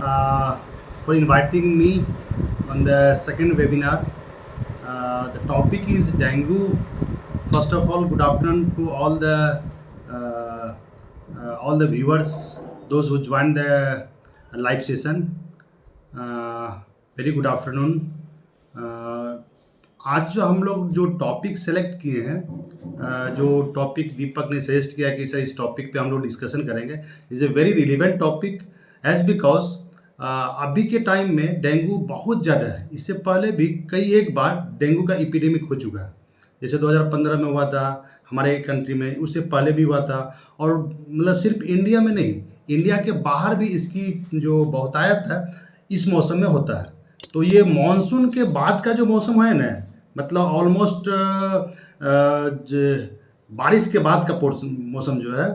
for inviting me on the second webinar. The topic is dengue. First of all, good afternoon to all the viewers, those who joined the live session. Very good afternoon. आज जो हम लोग जो topic select किए हैं, जो topic दीपक ने suggest किया कि सर इस टॉपिक पे हम लोग डिस्कशन करेंगे, is a very relevant topic as because अभी के टाइम में डेंगू बहुत ज़्यादा है. इससे पहले भी कई एक बार डेंगू का एपिडेमिक हो चुका है. जैसे 2015 में हुआ था हमारे कंट्री में, उससे पहले भी हुआ था. और मतलब सिर्फ इंडिया में नहीं, इंडिया के बाहर भी इसकी जो बहुतायत है इस मौसम में होता है. तो ये मानसून के बाद का जो मौसम है ना, मतलब ऑलमोस्ट बारिश के बाद का मौसम जो है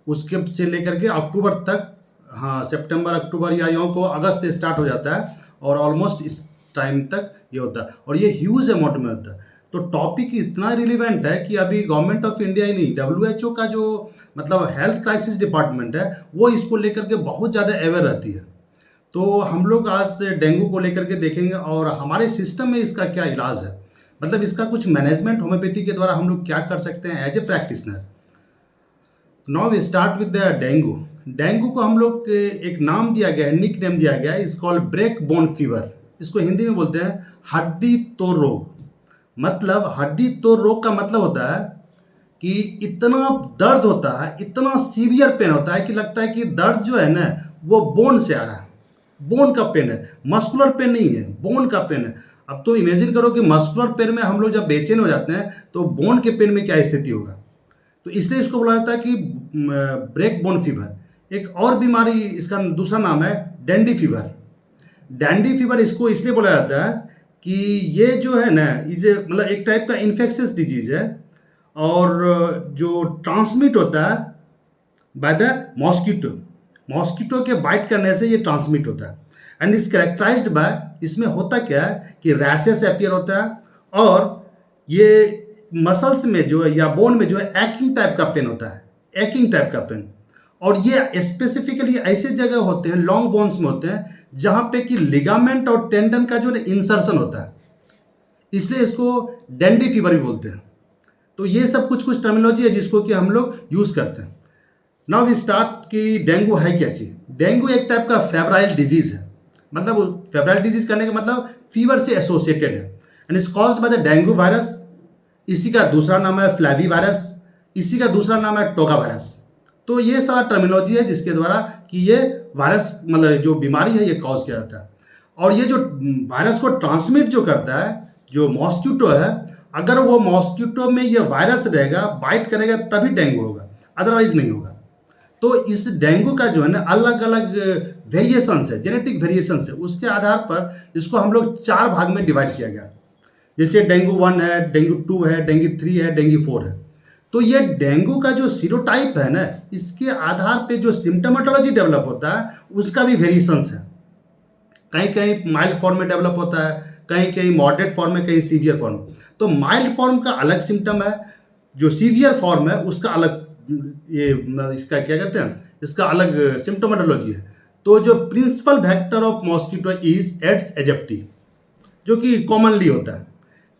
उसके से लेकर के अक्टूबर तक, हाँ सितंबर अक्टूबर या यूँ को अगस्त से स्टार्ट हो जाता है और ऑलमोस्ट इस टाइम तक ये होता है और ये ह्यूज अमाउंट में होता है. तो टॉपिक इतना रिलेवेंट है कि अभी गवर्नमेंट ऑफ इंडिया ही नहीं, WHO का जो मतलब हेल्थ क्राइसिस डिपार्टमेंट है वो इसको लेकर के बहुत ज़्यादा अवेयर रहती है. तो हम लोग आज से डेंगू को लेकर के देखेंगे और हमारे सिस्टम में इसका क्या इलाज है, मतलब इसका कुछ मैनेजमेंट होम्योपैथी के द्वारा हम लोग क्या कर सकते हैं as a practitioner. Now we start with the dengue. Dengue को हम लोग एक नाम दिया गया है, निक नेम दिया गया है, is called break bone fever. इसको हिंदी में बोलते हैं हड्डी तोड़ रोग. मतलब हड्डी तोड़ रोग का मतलब होता है कि इतना दर्द होता है, इतना सीवियर पेन होता है कि लगता है कि दर्द जो है ना वो बोन से आ रहा है. बोन का पेन है, मस्कुलर पेन नहीं है, बोन का पेन है. अब तो इमेजिन करो कि मस्कुलर पेन में हम लोग जब बेचैन हो जाते हैं तो बोन के पेन में क्या स्थिति होगा. तो इसलिए इसको बोला जाता है कि ब्रेक बोन फीवर. एक और बीमारी, इसका दूसरा नाम है डैंडी फीवर. डैंडी फीवर इसको इसलिए बोला जाता है कि ये जो है ना इसे मतलब एक टाइप का इन्फेक्शियस डिजीज है और जो ट्रांसमिट होता है बाय द मॉस्किटो. मॉस्किटो के बाइट करने से ये ट्रांसमिट होता है एंड इज कैरेक्टराइज्ड बाय, इसमें होता क्या है कि रैशेस अपीयर होता है और ये मसल्स में जो है या बोन में जो है एक्टिंग टाइप का पेन होता है, एक्टिंग टाइप का पेन. और ये स्पेसिफिकली ऐसे जगह होते हैं, लॉन्ग बोन्स में होते हैं जहाँ पे कि लिगामेंट और टेंडन का जो इंसर्शन होता है, इसलिए इसको डैंडी फीवर भी बोलते हैं. तो ये सब कुछ टर्मिनोलॉजी है जिसको कि हम लोग यूज़ करते हैं. नाउ वी स्टार्ट कि डेंगू है क्या चीज़. डेंगू एक टाइप का फेब्राइल डिजीज़ है. मतलब फेब्राइल डिजीज़ करने का मतलब फीवर से एसोसिएटेड है and is caused by the dengue virus. इसी का दूसरा नाम है फ्लैवी वायरस, इसी का दूसरा नाम है टोगा वायरस. तो ये सारा टर्मिनोलॉजी है जिसके द्वारा कि ये वायरस मतलब जो बीमारी है ये कॉज किया जाता है. और ये जो वायरस को ट्रांसमिट जो करता है जो मॉस्किटो है, अगर वो मॉस्किटो में ये वायरस रहेगा, बाइट करेगा तभी डेंगू होगा, अदरवाइज नहीं होगा. तो इस डेंगू का जो है ना अलग अलग वेरिएशंस है, जेनेटिक वेरिएशंस है. उसके आधार पर इसको हम लोग 4 भाग में डिवाइड किया गया. जैसे डेंगू 1 है, डेंगू 2 है, डेंगू 3 है, डेंगू 4 है. तो ये डेंगू का जो सीरोटाइप है ना, इसके आधार पे जो सिम्टोमेटोलॉजी डेवलप होता है उसका भी वेरिएशंस है. कहीं कहीं माइल्ड फॉर्म में डेवलप होता है, कहीं कहीं मॉडरेट फॉर्म में, कहीं सीवियर फॉर्म. तो माइल्ड फॉर्म का अलग सिम्टम है, जो सीवियर फॉर्म है उसका अलग, ये इसका क्या कहते हैं, इसका अलग सिम्टोमेटोलॉजी है. तो जो principal vector of mosquito is Aedes aegypti, जो कि कॉमनली होता है.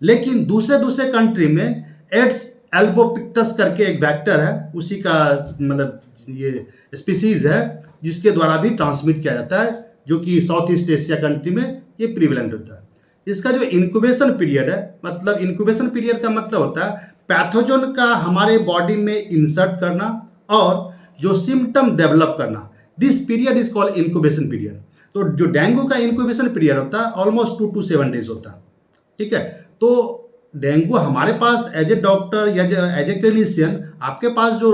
लेकिन दूसरे कंट्री में एड्स एल्बोपिक्टस करके एक वेक्टर है, उसी का मतलब ये स्पीसीज है जिसके द्वारा भी ट्रांसमिट किया जाता है, जो कि साउथ ईस्ट एशिया कंट्री में ये प्रिवेलेंट होता है. इसका जो इंक्यूबेशन पीरियड है, मतलब इंक्यूबेशन पीरियड का मतलब होता है पैथोजन का हमारे बॉडी में इंसर्ट करना और जो सिम्टम डेवलप करना, this period is called incubation period. तो जो डेंगू का इंक्यूबेशन पीरियड होता है ऑलमोस्ट 2 to 7 days होता है. ठीक है. तो डेंगू हमारे पास एज ए डॉक्टर या एज ए क्लिनिशियन आपके पास जो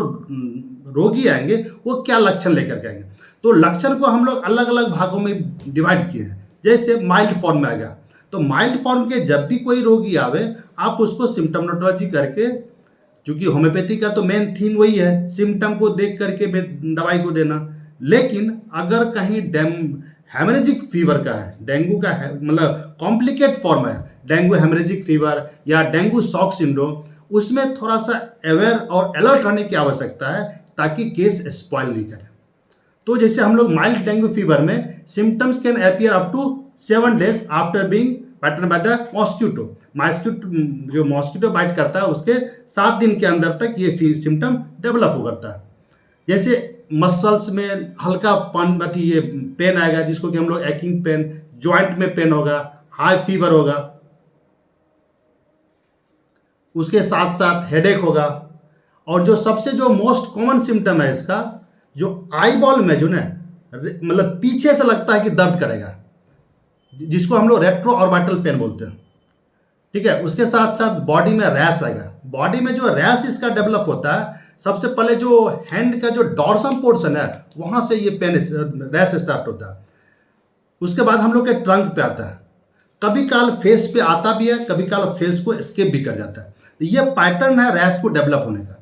रोगी आएंगे वो क्या लक्षण लेकर के आएंगे. तो लक्षण को हम लोग अलग अलग भागों में डिवाइड किए हैं. जैसे माइल्ड फॉर्म में आ गया, तो माइल्ड फॉर्म के जब भी कोई रोगी आवे आप उसको सिम्टोमेटोलॉजी करके, चूँकि होम्योपैथी का तो मेन थीम वही है सिम्टम को देख करके दवाई को देना. लेकिन अगर कहीं हेमरेजिक फीवर का है, डेंगू का है मतलब कॉम्प्लिकेट फॉर्म है, डेंगू हेमरेजिक फीवर या डेंगू शॉक सिंड्रोम, उसमें थोड़ा सा अवेयर और अलर्ट रहने की आवश्यकता है ताकि केस स्पॉइल नहीं करे. तो जैसे हम लोग माइल्ड डेंगू फीवर में symptoms can appear up to 7 days after being bitten by the mosquito. Mosquito जो मॉस्किटो बाइट करता है उसके 7 दिन के अंदर तक ये सिम्टम डेवलप हो करता है। जैसे मसल्स में हल्का ये पेन आएगा जिसको कि हम लोग एक्किंग पेन, जॉइंट में पेन होगा, हाई फीवर होगा, उसके साथ साथ हेडेक होगा। और जो सबसे जो मोस्ट कॉमन सिम्टम है इसका, जो आई बॉल में जो ना मतलब पीछे से लगता है कि दर्द करेगा, जिसको हम लोग रेट्रो ऑर्बिटल पेन बोलते हैं। ठीक है, उसके साथ साथ बॉडी में रैश आएगा। बॉडी में जो रैश इसका डेवलप होता है, सबसे पहले जो हैंड का जो डॉर्सम पोर्शन है वहां से ये पेन रैश स्टार्ट होता है। उसके बाद हम लोग के ट्रंक पे आता है, कभी काल फेस पे आता भी है, कभी काल फेस को स्किप भी कर जाता है। तो ये पैटर्न है रैश को डेवलप होने का।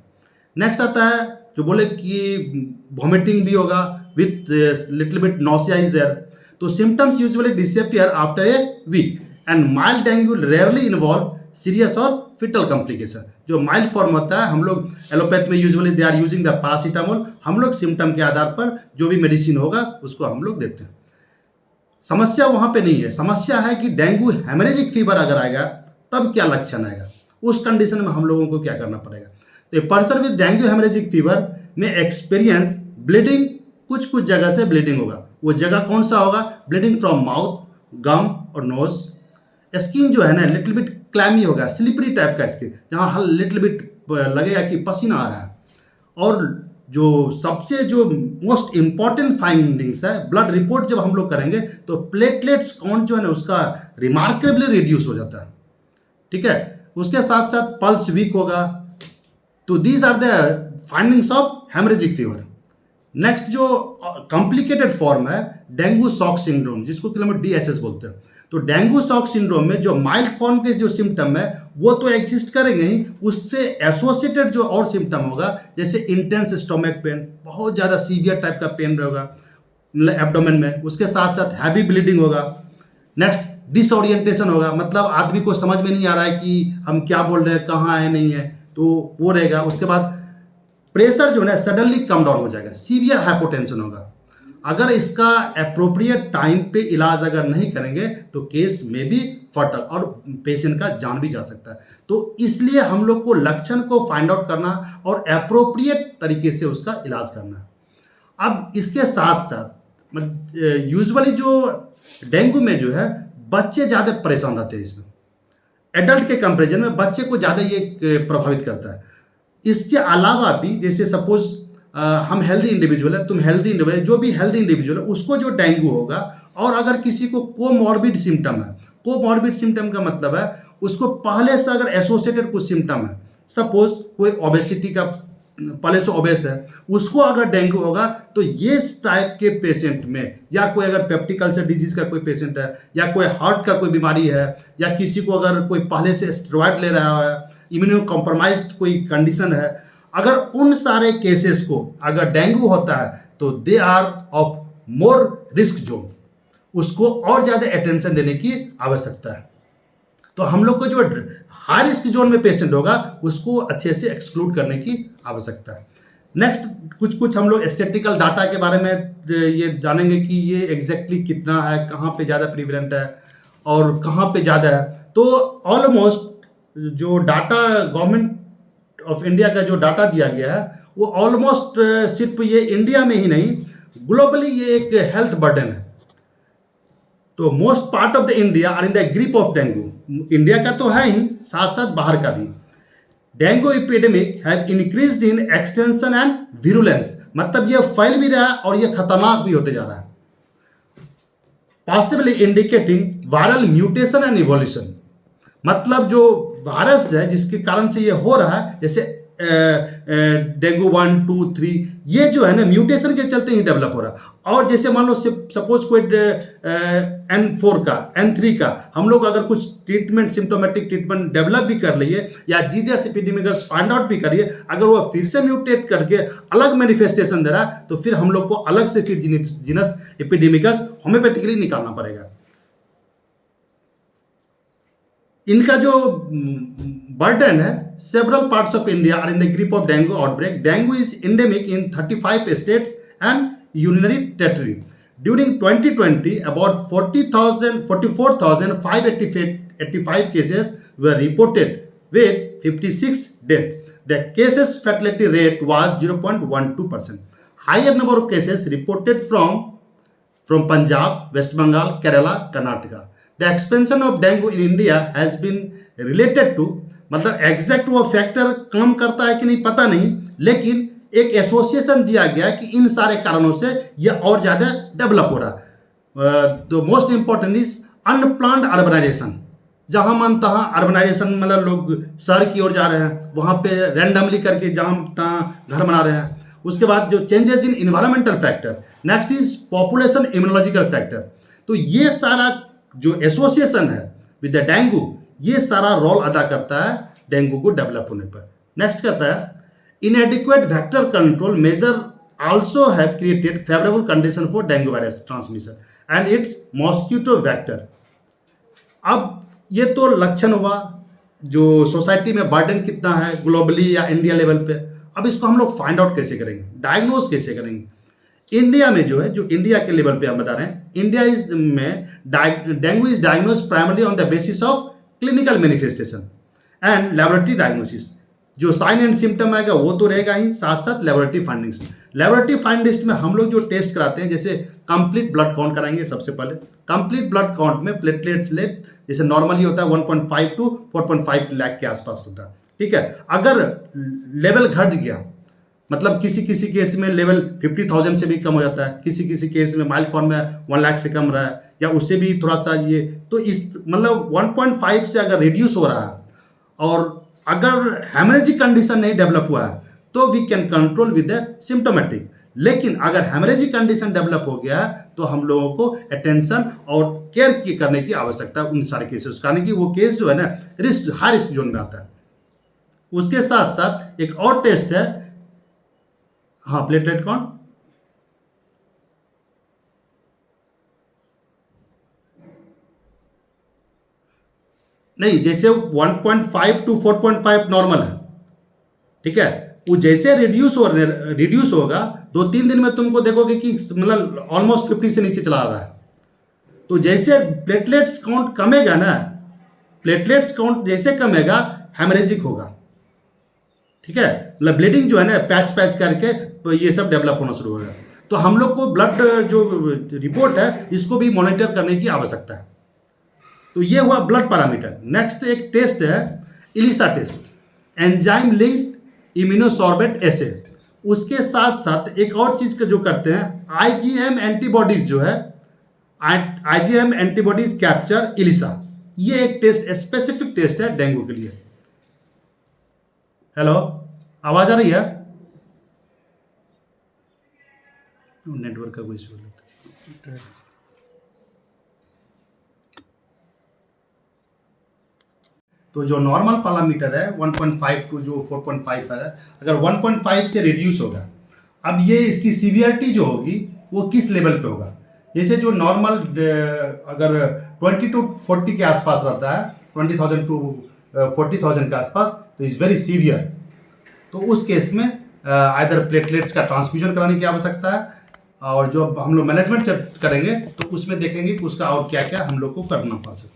नेक्स्ट आता है जो बोले कि वॉमिटिंग भी होगा with little bit nausea is there. तो symptoms usually disappear after a week and mild dengue rarely involve serious और फिटल कॉम्प्लिकेशन। जो माइल्ड फॉर्म होता है, हम लोग एलोपैथ में usually they are using the paracetamol. हम लोग सिम्टम के आधार पर जो भी मेडिसिन होगा उसको हम लोग देते हैं। समस्या वहां पे नहीं है, समस्या है कि डेंगू हेमरेजिक फीवर अगर आएगा तब क्या लक्षण आएगा, उस कंडीशन में हम लोगों को क्या करना पड़ेगा। तो a person with dengue haemorrhagic fever में एक्सपीरियंस ब्लीडिंग, कुछ कुछ जगह से ब्लीडिंग होगा। वो जगह कौन सा होगा? ब्लीडिंग फ्रॉम माउथ, गम और नोज। स्किन जो है ना लिटिल बिट क्लैमी होगा, स्लिपरी टाइप का स्किन, जहाँ लिटिल बिट लगेगा कि पसीना आ रहा है। और जो सबसे जो मोस्ट इंपॉर्टेंट फाइंडिंग्स है, ब्लड रिपोर्ट जब हम लोग करेंगे तो प्लेटलेट्स काउंट जो है ना उसका रिमार्केबली रिड्यूस हो जाता है। ठीक है, उसके साथ साथ पल्स वीक होगा। तो these are the findings of haemorrhagic fever. Next जो कॉम्प्लिकेटेड फॉर्म है डेंगू शॉक सिंड्रोम, जिसको कि हम DSS बोलते हैं। तो डेंगू शॉक सिंड्रोम में जो माइल्ड फॉर्म के जो सिम्टम है वो तो एग्जिस्ट करेंगे ही, उससे एसोसिएटेड जो और सिम्टम होगा जैसे इंटेंस स्टोमक पेन, बहुत ज़्यादा सीवियर टाइप का पेन होगा मतलब एब्डोमेन में, उसके साथ साथ हैवी ब्लीडिंग होगा। नेक्स्ट डिसओरिएंटेशन होगा, मतलब आदमी को समझ में नहीं आ रहा है कि हम क्या बोल रहे हैं, कहाँ है नहीं है, तो वो रहेगा। उसके बाद प्रेशर जो है सडनली कम डाउन हो जाएगा, सीवियर हाइपोटेंशन होगा। अगर इसका अप्रोप्रिएट टाइम पे इलाज अगर नहीं करेंगे तो केस में भी फटल और पेशेंट का जान भी जा सकता है। तो इसलिए हम लोग को लक्षण को फाइंड आउट करना और अप्रोप्रिएट तरीके से उसका इलाज करना। अब इसके साथ साथ यूजुअली जो डेंगू में जो है बच्चे ज़्यादा परेशान रहते हैं। इसमें एडल्ट के कंपेरिजन में बच्चे को ज़्यादा ये प्रभावित करता है। इसके अलावा भी जैसे सपोज हम हेल्दी इंडिविजुअल है, तुम हेल्दी इंडिविजुअल, जो भी हेल्दी इंडिविजुअल है उसको जो डेंगू होगा, और अगर किसी को कोमॉर्बिड सिम्टम है, कोमॉर्बिड सिम्टम का मतलब है उसको पहले से अगर एसोसिएटेड कुछ सिम्टम है, सपोज कोई ओबेसिटी का पहले से ओबेस है, उसको अगर डेंगू होगा तो ये टाइप के पेशेंट में, या कोई अगर पेप्टिक अल्सर डिजीज का कोई पेशेंट है, या कोई हार्ट का कोई बीमारी है, या किसी को अगर कोई पहले से स्टेरॉइड ले रहा है, इम्यूनो कॉम्प्रोमाइज्ड कोई कंडीशन है, अगर उन सारे केसेस को अगर डेंगू होता है तो they are of more risk zone, उसको और ज़्यादा अटेंशन देने की आवश्यकता है। तो हम लोग को जो हाई रिस्क जोन में पेशेंट होगा उसको अच्छे से एक्सक्लूड करने की आवश्यकता है। नेक्स्ट कुछ हम लोग स्टैटिस्टिकल डाटा के बारे में ये जानेंगे कि ये एग्जैक्टली कितना है, कहाँ पे ज़्यादा प्रीवेलेंट है और कहाँ पे ज़्यादा है। तो ऑलमोस्ट जो डाटा गवर्नमेंट ऑफ इंडिया का जो डाटा दिया गया है वो ऑलमोस्ट सिर्फ ये इंडिया में ही नहीं, ग्लोबली ये एक हेल्थ बर्डन है। तो most part of the India are in the grip of dengue. India का तो है ही, साथ साथ बाहर का भी। Dengue epidemic have increased in extension and virulence, मतलब ये फैल भी रहा है और ये खतरनाक भी होते जा रहा है। Possibly indicating viral mutation and evolution, मतलब जो वायरस है जिसके कारण से ये हो रहा है, जैसे डेंगू 1, 2, 3, ये जो है ना म्यूटेशन के चलते ही डेवलप हो रहा है। और जैसे मान लो सपोज कोई N4 का, N3 का हम लोग अगर कुछ ट्रीटमेंट, सिम्टोमेटिक ट्रीटमेंट डेवलप भी कर लिए या जीडियस एपिडेमिकस फाइंड आउट भी करिए, अगर वो फिर से म्यूटेट करके अलग मैनिफेस्टेशन दे रहा है तो फिर हम लोग को अलग से फिर जीनस एपिडेमिकस होम्योपैथिकली निकालना पड़ेगा। इनका जो बर्डन है, several parts of India are in the grip of dengue outbreak. Dengue is endemic in 35 states and urinary territory. During 2020, about 44,585 cases were reported with 56 deaths. The cases fatality rate was 0.12%. Higher number of cases reported from Punjab, West Bengal, Kerala, Karnataka. The expansion of dengue in India has been related to, मतलब exact वो factor काम करता है कि नहीं पता नहीं, लेकिन एक एसोसिएशन दिया गया कि इन सारे कारणों से ये और ज़्यादा डेवलप हो रहा है. तो most important is unplanned urbanisation. जहाँ मन तहाँ अर्बनाइजेशन, मतलब लोग शहर की ओर जा रहे हैं, वहाँ पे रैंडमली करके जहाँ तहाँ घर बना रहे हैं. उसके बाद जो changes in environmental factor. Next is population immunological factor. तो ये सारा जो एसोसिएशन है विद द डेंगू, ये सारा रोल अदा करता है डेंगू को डेवलप होने पर. नेक्स्ट कहता है inadequate vector control measure also have created favorable condition for dengue virus transmission and its mosquito vector. अब ये तो लक्षण हुआ जो सोसाइटी में बर्डन कितना है ग्लोबली या इंडिया लेवल पे. अब इसको हम लोग फाइंड आउट कैसे करेंगे, डायग्नोज कैसे करेंगे. इंडिया में जो है, जो इंडिया के लेवल पे हम बता रहे हैं, इंडिया इज में dengue is diagnose primarily on the basis of clinical manifestation and laboratory diagnosis. जो साइन एंड सिम्टम आएगा वो तो रहेगा ही, साथ साथ लेबोरेटरी फाइंडिंग्स में. लेबोरेटरी फाइंडिंग्स में हम लोग जो टेस्ट कराते हैं, जैसे कंप्लीट ब्लड काउंट कराएंगे. सबसे पहले कंप्लीट ब्लड काउंट में प्लेटलेट्स लेट जैसे नॉर्मली होता है 1.5 to 4.5 लाख के आसपास होता है. ठीक है, अगर लेवल घट गया, मतलब किसी किसी केस में लेवल 50,000 से भी कम हो जाता है, किसी किसी केस में माइल्ड फॉर्म में 1 लाख से कम रहा है या उससे भी थोड़ा सा ये, तो इस मतलब 1.5 से अगर रिड्यूस हो रहा है और अगर हेमरेजिक कंडीशन नहीं डेवलप हुआ है तो we can control with the symptomatic. लेकिन अगर हेमरेजिक कंडीशन डेवलप हो गया है तो हम लोगों को अटेंशन और केयर की करने की आवश्यकता है उन सारे केसेस, कारण कि वो केस जो है ना रिस्क, हाई रिस्क जोन में आता है. उसके साथ साथ एक और टेस्ट है, हाँ, प्लेटलेट काउंट. नहीं, जैसे 1.5 to 4.5 नॉर्मल है, ठीक है, वो जैसे रिड्यूस होगा 2-3 दिन में तुमको देखोगे कि मतलब ऑलमोस्ट 50 से नीचे चला रहा है. तो जैसे प्लेटलेट्स काउंट कमेगा ना, प्लेटलेट्स काउंट जैसे कमेगा हेमरेजिक होगा. ठीक है, मतलब ब्लीडिंग जो है ना पैच करके तो ये सब डेवलप होना शुरू होगा. तो हम लोग को ब्लड जो रिपोर्ट है इसको भी मॉनिटर करने की आवश्यकता है. तो ये हुआ ब्लड पैरामीटर. नेक्स्ट एक टेस्ट है इलिसा टेस्ट, एंजाइम लिंक्ड इम्यूनोसॉर्बेट एसे. उसके साथ साथ एक और चीज का जो करते हैं, आईजीएम एंटीबॉडीज जो है, आईजीएम एंटीबॉडीज कैप्चर इलिसा. ये एक टेस्ट, स्पेसिफिक टेस्ट है डेंगू के लिए. हेलो, आवाज आ रही है? नेटवर्क का कोई इशू है. तो जो नॉर्मल पैरामीटर है 1.5 टू जो 4.5 है, अगर 1.5 से रिड्यूस होगा, अब ये इसकी सीवियरिटी जो होगी वो किस लेवल पे होगा. जैसे जो नॉर्मल अगर 20 to 40 के आसपास रहता है, 20,000 to 40,000 के आसपास, तो इज़ वेरी सीवियर. तो उस केस में आइदर प्लेटलेट्स का ट्रांसफ्यूजन कराने की आवश्यकता है, और जो हम लोग मैनेजमेंट करेंगे तो उसमें देखेंगे कि उसका और क्या क्या हम लोग को करना पड़ सकता है.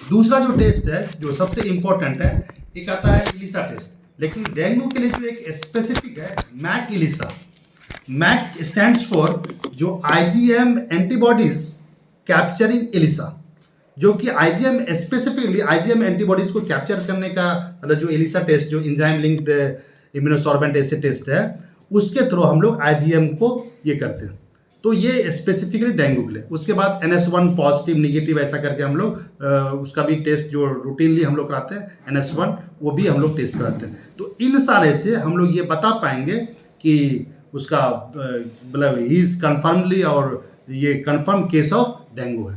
दूसरा जो टेस्ट है जो सबसे इंपॉर्टेंट है, एक आता है इलिसा टेस्ट. लेकिन डेंगू के लिए जो एक स्पेसिफिक है Mac Elisa. Mac stands for जो आईजीएम एंटीबॉडीज कैप्चरिंग इलिसा, जो कि आईजीएम स्पेसिफिकली आईजीएम एंटीबॉडीज को कैप्चर करने का मतलब जो इलिसा टेस्ट, जो एंजाइम लिंक्ड इम्यूनोसॉर्बेंट एसे टेस्ट है, उसके थ्रू हम लोग आईजीएम को ये करते हैं. तो ये स्पेसिफिकली डेंगू के लिए. उसके बाद NS1 पॉजिटिव निगेटिव ऐसा करके हम लोग उसका भी टेस्ट जो रूटीनली हम लोग कराते हैं, NS1 वो भी हम लोग टेस्ट कराते हैं. तो इन सारे से हम लोग ये बता पाएंगे कि उसका मतलब ही इज कन्फर्मली और ये कन्फर्म केस ऑफ डेंगू है.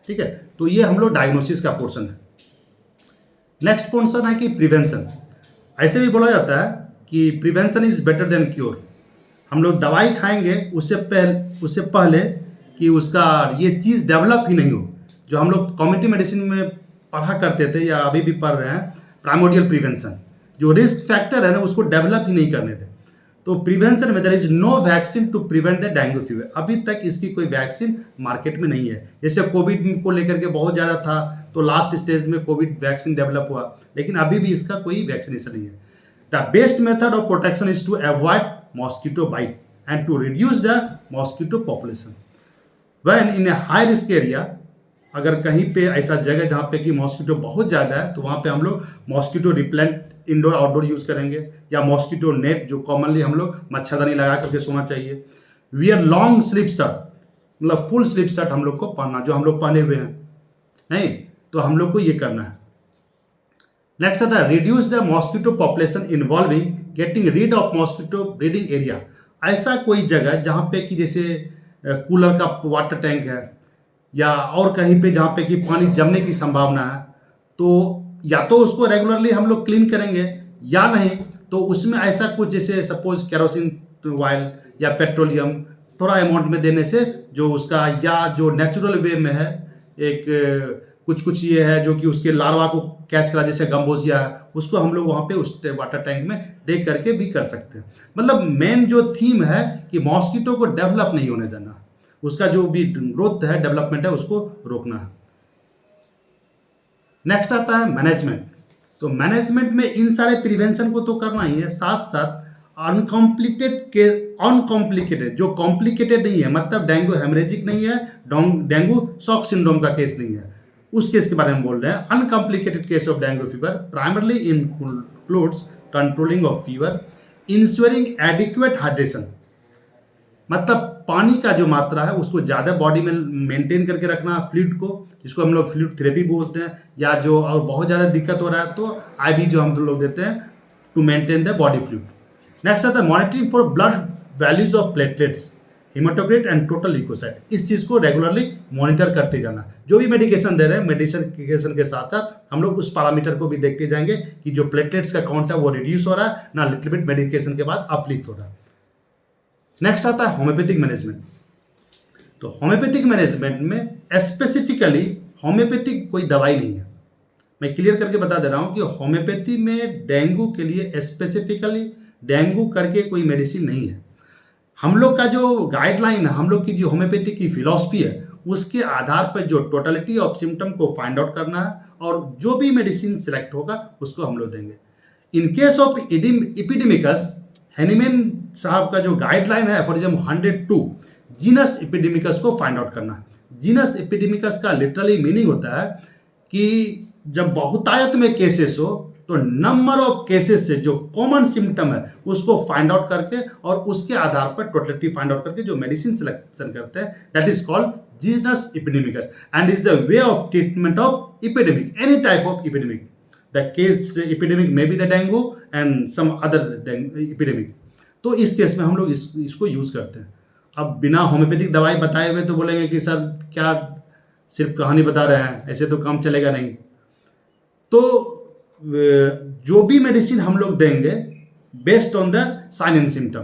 ठीक है, तो ये हम लोग डायग्नोसिस का पोर्शन है. नेक्स्ट पोर्शन है कि प्रिवेंशन. ऐसे भी बोला जाता है कि prevention is better than cure. हम लोग दवाई खाएंगे उससे पहले कि उसका ये चीज़ डेवलप ही नहीं हो. जो हम लोग कम्युनिटी मेडिसिन में पढ़ा करते थे या अभी भी पढ़ रहे हैं, प्राइमोडियल प्रिवेंशन, जो रिस्क फैक्टर है ना उसको डेवलप ही नहीं करने थे. तो प्रिवेंशन में there is no vaccine to prevent the dengue fever. अभी तक इसकी कोई वैक्सीन मार्केट में नहीं है। जैसे कोविड को लेकर के बहुत ज़्यादा था, तो लास्ट स्टेज में कोविड वैक्सीन डेवलप हुआ, लेकिन अभी भी इसका कोई वैक्सीनेशन नहीं है। The best method of protection is to avoid mosquito bite and to reduce the mosquito population when in a high risk area. अगर कहीं पे ऐसा जगह जहाँ पे कि मॉस्किटो बहुत ज़्यादा है, तो वहाँ पे हम लोग mosquito repellent indoor outdoor use करेंगे, या मॉस्किटो नेट जो कॉमनली हम लोग मच्छरदानी लगा करके सोना चाहिए। वियर लॉन्ग स्लीप शर्ट, मतलब फुल स्लीप शर्ट हम लोग को पहनना, जो हम लोग पहने हुए हैं नहीं, तो हम लोग को ये करना है। नेक्स्ट आता है reduce the mosquito population involving getting read of mosquito breeding area. ऐसा कोई जगह जहाँ पे कि जैसे कूलर का वाटर टैंक है, या और कहीं पे जहाँ पे कि पानी जमने की संभावना है, तो या तो उसको रेगुलरली हम लोग क्लीन करेंगे, या नहीं तो उसमें ऐसा कुछ जैसे सपोज केरोसिन ऑयल या पेट्रोलियम थोड़ा अमाउंट में देने से जो उसका, या जो नेचुरल वे में है एक कुछ ये है जो कि उसके लार्वा को कैच करा, जैसे गम्बोजिया है, उसको हम लोग वहाँ पे उस वाटर टैंक में दे करके भी कर सकते हैं। मतलब मेन जो थीम है कि मॉस्किटो को डेवलप नहीं होने देना, उसका जो भी ग्रोथ है, डेवलपमेंट है, उसको रोकना है। नेक्स्ट आता है मैनेजमेंट। तो मैनेजमेंट में इन सारे प्रिवेंशन को तो करना ही है, साथ साथ अनकॉम्प्लिकेटेड जो कॉम्प्लिकेटेड नहीं है, मतलब डेंगू हेमरेजिक नहीं है, डेंगू शॉक सिंड्रोम का केस नहीं है, उस केस के बारे में बोल रहे हैं। Uncomplicated case of dengue fever primarily includes controlling of fever, ensuring adequate hydration, मतलब पानी का जो मात्रा है उसको ज़्यादा बॉडी में मेंटेन करके रखना, फ्लूइड को, जिसको हम लोग फ्लूइड थेरेपी बोलते हैं, या जो और बहुत ज़्यादा दिक्कत हो रहा है तो आईवी जो हम लोग देते हैं to maintain the body fluid. Next आता है monitoring for blood values of platelets, haematocrit and total leukocyte. इस चीज़ को रेगुलरली मॉनिटर करते जाना। जो भी मेडिकेशन दे रहे हैं, मेडिकेशन के साथ साथ हम लोग उस पैरामीटर को भी देखते जाएंगे कि जो प्लेटलेट्स का काउंट है वो रिड्यूस हो रहा है ना, लिटिल बिट मेडिकेशन के बाद अपलिफ्ट हो रहा है। नेक्स्ट आता है होम्योपैथिक मैनेजमेंट। तो होम्योपैथिक मैनेजमेंट में स्पेसिफिकली होम्योपैथिक कोई दवाई नहीं है। मैं क्लियर करके बता दे रहा हूँ कि होम्योपैथी में डेंगू के लिए स्पेसिफिकली डेंगू करके कोई मेडिसिन नहीं है। हम लोग का जो गाइडलाइन है, हम लोग की जो होम्योपैथी की फिलॉसफी है, उसके आधार पर जो टोटलिटी ऑफ सिम्टम को फाइंड आउट करना है, और जो भी मेडिसिन सिलेक्ट होगा उसको हम लोग देंगे। In case of epidemicus, Hahnemann साहब का जो गाइडलाइन है एफोरिज्म 102, जीनस एपिडेमिकस को फाइंड आउट करना। जीनस एपिडेमिकस का लिटरली मीनिंग होता है कि जब बहुतायत में केसेस हो तो नंबर ऑफ केसेस से जो कॉमन सिम्टम है उसको फाइंड आउट करके, और उसके आधार पर टोटलिटी फाइंड आउट करके जो मेडिसिन सिलेक्शन करते हैं, that is called genus epidemicus and is the way of treatment of epidemic, any type of epidemic. The case epidemic may be the dengue and some other epidemic. तो इस case में हम लोग इसको use करते हैं। अब बिना होम्योपैथिक दवाई बताए हुए तो बोलेंगे कि सर क्या सिर्फ कहानी बता रहे हैं, ऐसे तो काम चलेगा नहीं। तो जो भी मेडिसिन हम लोग देंगे based on the sign and symptom,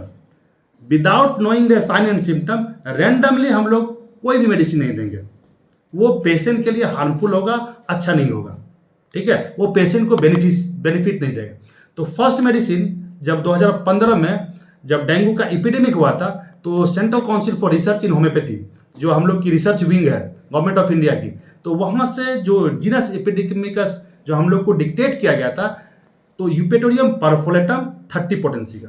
without knowing the sign and symptom randomly हम लोग कोई भी मेडिसिन नहीं देंगे। वो पेशेंट के लिए हार्मफुल होगा, अच्छा नहीं होगा, ठीक है, वो पेशेंट को बेनिफिट नहीं देगा। तो फर्स्ट मेडिसिन जब 2015 में जब डेंगू का एपिडेमिक हुआ था, तो central council for research in homeopathy, जो हम लोग की रिसर्च विंग है गवर्नमेंट ऑफ इंडिया की, तो वहाँ से जो जीनस एपिडेमिकस जो हम लोग को डिक्टेट किया गया था, तो यूपेटोरियम परफोलेटम 30 पोटेंसी का।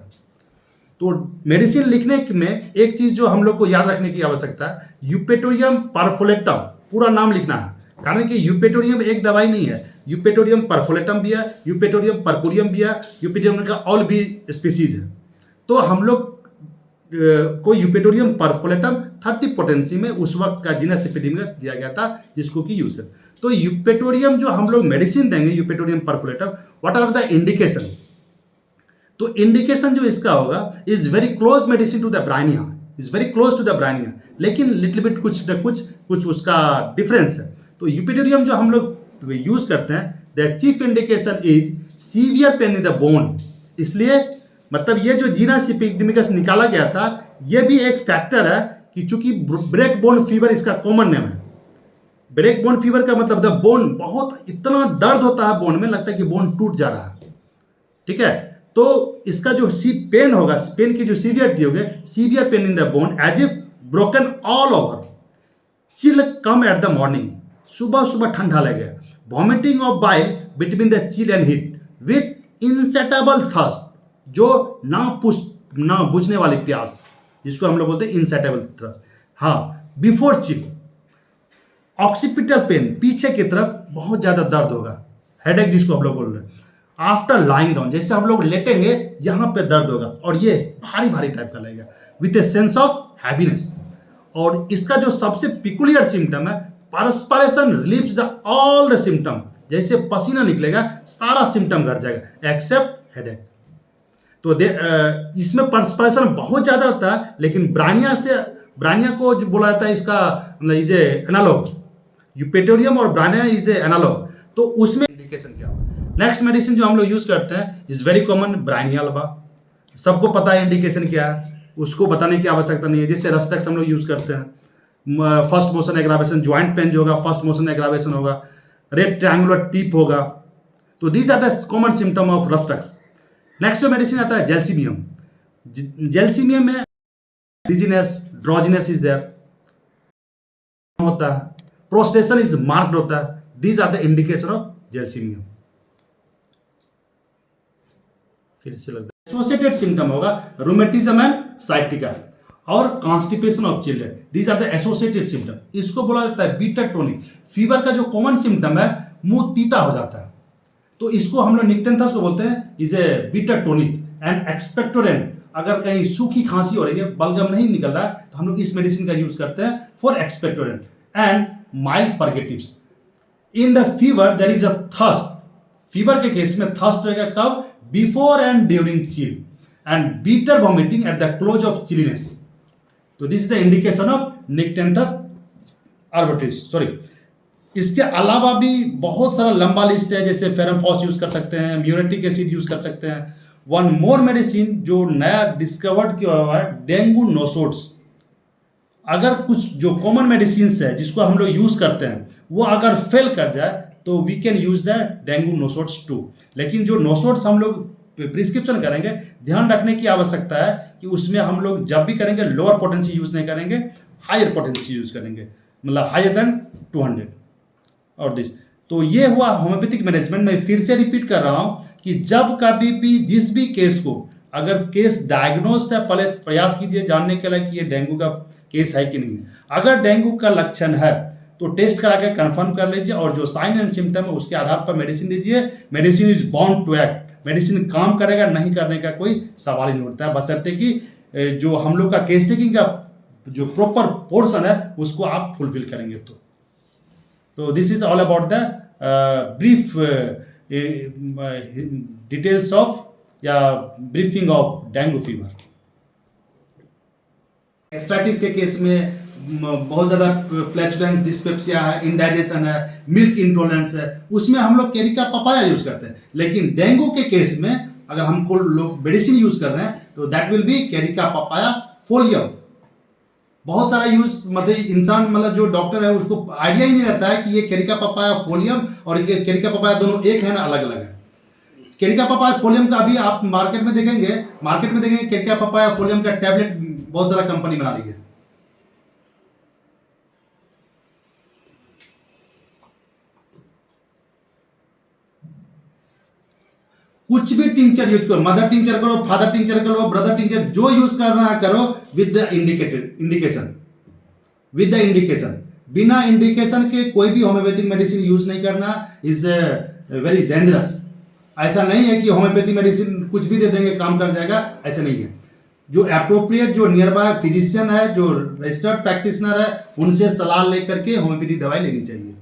तो मेडिसिन लिखने में एक चीज़ जो हम लोग को याद रखने की आवश्यकता है, यूपेटोरियम परफोलेटम पूरा नाम लिखना है, कारण कि यूपेटोरियम एक दवाई नहीं है, यूपेटोरियम परफोलेटम भी है, यूपेटोरियम परपुरियम भी है, यूपेटोरियम का ऑल भी स्पीसीज है। तो हम लोग को यूपेटोरियम परफोलेटम 30 पोटेंसी में उस वक्त का जीनस एपिडेमिकस दिया गया था, जिसको कि यूज कर। तो यूपेटोरियम जो हम लोग मेडिसिन देंगे, eupatorium perfoliatum, what are the indication? तो इंडिकेशन जो इसका होगा is very close medicine to the bryonia, is very close to the bryonia, लेकिन लिटिल बिट कुछ उसका डिफरेंस है। तो यूपेटोरियम जो हम लोग यूज करते हैं, the chief indication is severe pain in the bone. इसलिए मतलब ये जो जीनस एपिडेमिकस निकाला गया था, ये भी एक फैक्टर है कि चूंकि ब्रेक बोन फीवर इसका कॉमन नेम है। ब्रेक बोन फीवर का मतलब द बोन, बहुत इतना दर्द होता है बोन में, लगता है कि बोन टूट जा रहा है, ठीक है। तो इसका जो पेन होगा, पेन की जो सीवियरिटी होगी, severe pain in the bone as if broken all over, chill come at the morning, सुबह सुबह ठंडा लगे, vomiting of bile between the chill and heat with insatiable thirst, जो ना बुझने वाली प्यास, जिसको हम लोग बोलते हैं इंसेटेबल थर्स्ट। हाँ, बिफोर चिल, ऑक्सीपिटल पेन, पीछे की तरफ बहुत ज़्यादा दर्द होगा, हेडेक जिसको हम लोग बोल रहे हैं। आफ्टर लाइंग डाउन, जैसे हम लोग लेटेंगे यहाँ पे दर्द होगा और ये भारी भारी टाइप का लगेगा, with a sense of happiness. और इसका जो सबसे पिकुलियर सिम्टम है, perspiration relieves the all the symptom, जैसे पसीना निकलेगा सारा सिम्टम घट जाएगा एक्सेप्ट हेडेक। तो इसमें परस्पिरेशन बहुत ज़्यादा होता है, लेकिन ब्रानिया को जो बोला जाता है इसका मतलब इज ए एनालॉग, यूपेटोरियम और ब्रानिया इज ए एनालॉग। तो उसमें इंडिकेशन क्या होगा? नेक्स्ट मेडिसिन जो हम लोग यूज करते हैं इज वेरी कॉमन, ब्रानियाल्बा। सबको पता है इंडिकेशन क्या है, उसको बताने की आवश्यकता नहीं है। जैसे रस्टेक्स हम लोग यूज करते हैं, first motion aggravation, joint pain जो होगा फर्स्ट मोशन एग्रावेशन होगा, रेड ट्रायंगुलर टिप होगा। तो these are the common symptom of rhus tox. Next जो मेडिसिन आता है जेल्सिमियम। जेल्सिमियम में डिजीनेस, ड्रॉजीनेस इज देयर होता है, प्रोस्टेशन इज मार्क्ड होता है। These are the indication of gelsemium. फिर से लगता है एसोसिएटेड सिम्टम होगा रूमेटिज्म एंड साइटिका और constipation of children. These are the associated symptom. इसको बोला जाता है बीटर टोनिक। फीवर का जो कॉमन सिम्टम है, मुंह तीता हो जाता है, तो इसको हम लोग निक्टेंथस को बोलते हैं is a bitter tonic and expectorant. अगर कहीं सूखी खांसी हो रही है, बलगम नहीं निकल रहा है, तो हम लोग इस मेडिसिन का यूज करते हैं for expectorant and mild purgatives. In the fever there is a thirst. Fever के केस में थर्स्ट रहेगा कब? Before and during chill and bitter vomiting at the close of chilliness. So this is the indication of nyctanthes arboris. Sorry, इसके अलावा भी बहुत सारा लंबा लिस्ट है, जैसे फेरमफॉस यूज कर सकते हैं, म्यूरेटिक एसिड यूज कर सकते हैं। वन मोर मेडिसिन जो नया डिस्कवर्ड किया हुआ है, डेंगू नोसोड्स। अगर कुछ जो कॉमन मेडिसिन है जिसको हम लोग यूज करते हैं, वो अगर फेल कर जाए तो we can use the dengue nosodes too. लेकिन जो नोसोड्स हम लोग प्रिस्क्रिप्शन करेंगे, ध्यान रखने की आवश्यकता है कि उसमें हम लोग जब भी करेंगे लोअर पोटेंसी यूज नहीं करेंगे, हायर पोटेंसी यूज करेंगे, मतलब हायर देन 200 और दिस। तो ये हुआ होम्योपैथिक मैनेजमेंट। मैं फिर से रिपीट कर रहा हूं कि जब कभी भी जिस भी केस को, अगर केस डायग्नोस्ड है, पहले प्रयास कीजिए जानने के लिए कि ये डेंगू का केस है कि नहीं है। अगर डेंगू का लक्षण है तो टेस्ट करा के कंफर्म कर लीजिए, और जो साइन एंड सिम्टम है उसके आधार पर मेडिसिन दीजिए। Medicine is bound to act. Medicine काम करेगा, नहीं करने का कोई सवाल ही नहीं उठता है, बशर्ते कि जो हम लोग का केस टेकिंग का जो प्रॉपर पोर्शन है उसको आप फुलफिल करेंगे। तो this is all about the brief details of या ब्रीफिंग ऑफ डेंगू फीवर। एस्टाइटिस के केस में बहुत ज़्यादा फ्लैचुलेंस, डिस्पेप्सिया है, इंडाइजेशन है, मिल्क इंटॉलरेंस है, उसमें हम लोग केरिका पपाया यूज करते हैं। लेकिन डेंगू के केस में अगर हमको लोग मेडिसिन यूज कर रहे हैं तो that will be carica papaya folium. बहुत सारा यूज, मतलब इंसान, मतलब जो डॉक्टर है उसको आइडिया ही नहीं रहता है कि ये केरिका पपाया फोलियम और केरिका पपाया दोनों एक है ना अलग अलग है। केरिका पपाया फोलियम का अभी आप मार्केट में देखेंगे केरिका पपाया फोलियम का टैबलेट बहुत सारा कंपनी बना रही है। कुछ भी टिंचर यूज करो, मदर टिंचर करो, फादर टिंचर करो, ब्रदर टिंचर, जो यूज करना है करो with the indication. With the indication, बिना इंडिकेशन के कोई भी होम्योपैथिक मेडिसिन यूज नहीं करना इज वेरी डेंजरस। ऐसा नहीं है कि होम्योपैथिक मेडिसिन कुछ भी दे देंगे काम कर जाएगा, ऐसा नहीं है। जो अप्रोप्रिएट, जो नियर बाय फिजिशियन है, जो रजिस्टर्ड प्रैक्टिशनर है, उनसे सलाह लेकर के होम्योपैथिक दवाई लेनी चाहिए।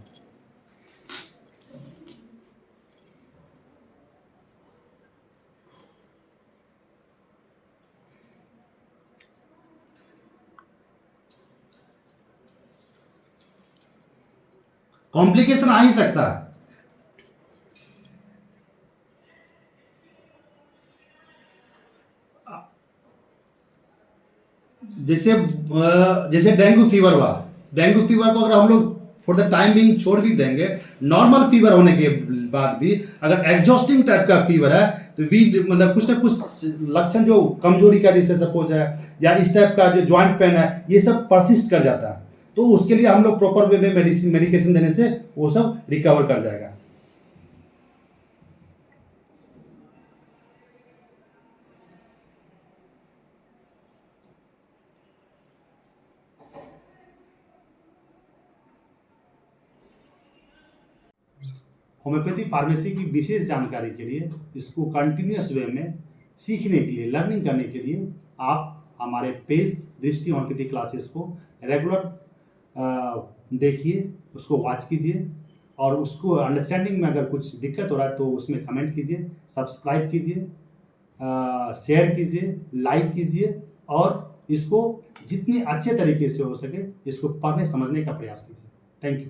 कॉम्प्लिकेशन आ ही सकता है। जैसे डेंगू फीवर हुआ, डेंगू फीवर को अगर हम लोग फॉर द टाइम बिंग छोड़ भी देंगे। नॉर्मल फीवर होने के बाद भी अगर एग्जॉस्टिंग टाइप का फीवर है तो वी मतलब कुछ ना कुछ लक्षण जो कमजोरी का जैसे सपोज है या इस टाइप का जो जॉइंट पेन है ये सब परसिस्ट कर जाता है, तो उसके लिए हम लोग प्रॉपर वे में मेडिकेशन देने से वो सब रिकवर कर जाएगा। होम्योपैथी फार्मेसी की विशेष जानकारी के लिए, इसको कंटिन्यूअस वे में सीखने के लिए, लर्निंग करने के लिए आप हमारे पेज दृष्टि होम्योपैथी क्लासेस को रेगुलर देखिए, उसको वॉच कीजिए और उसको अंडरस्टैंडिंग में अगर कुछ दिक्कत हो रहा है तो उसमें कमेंट कीजिए, सब्सक्राइब कीजिए, शेयर कीजिए, लाइक कीजिए और इसको जितनी अच्छे तरीके से हो सके इसको पढ़ने समझने का प्रयास कीजिए। Thank you.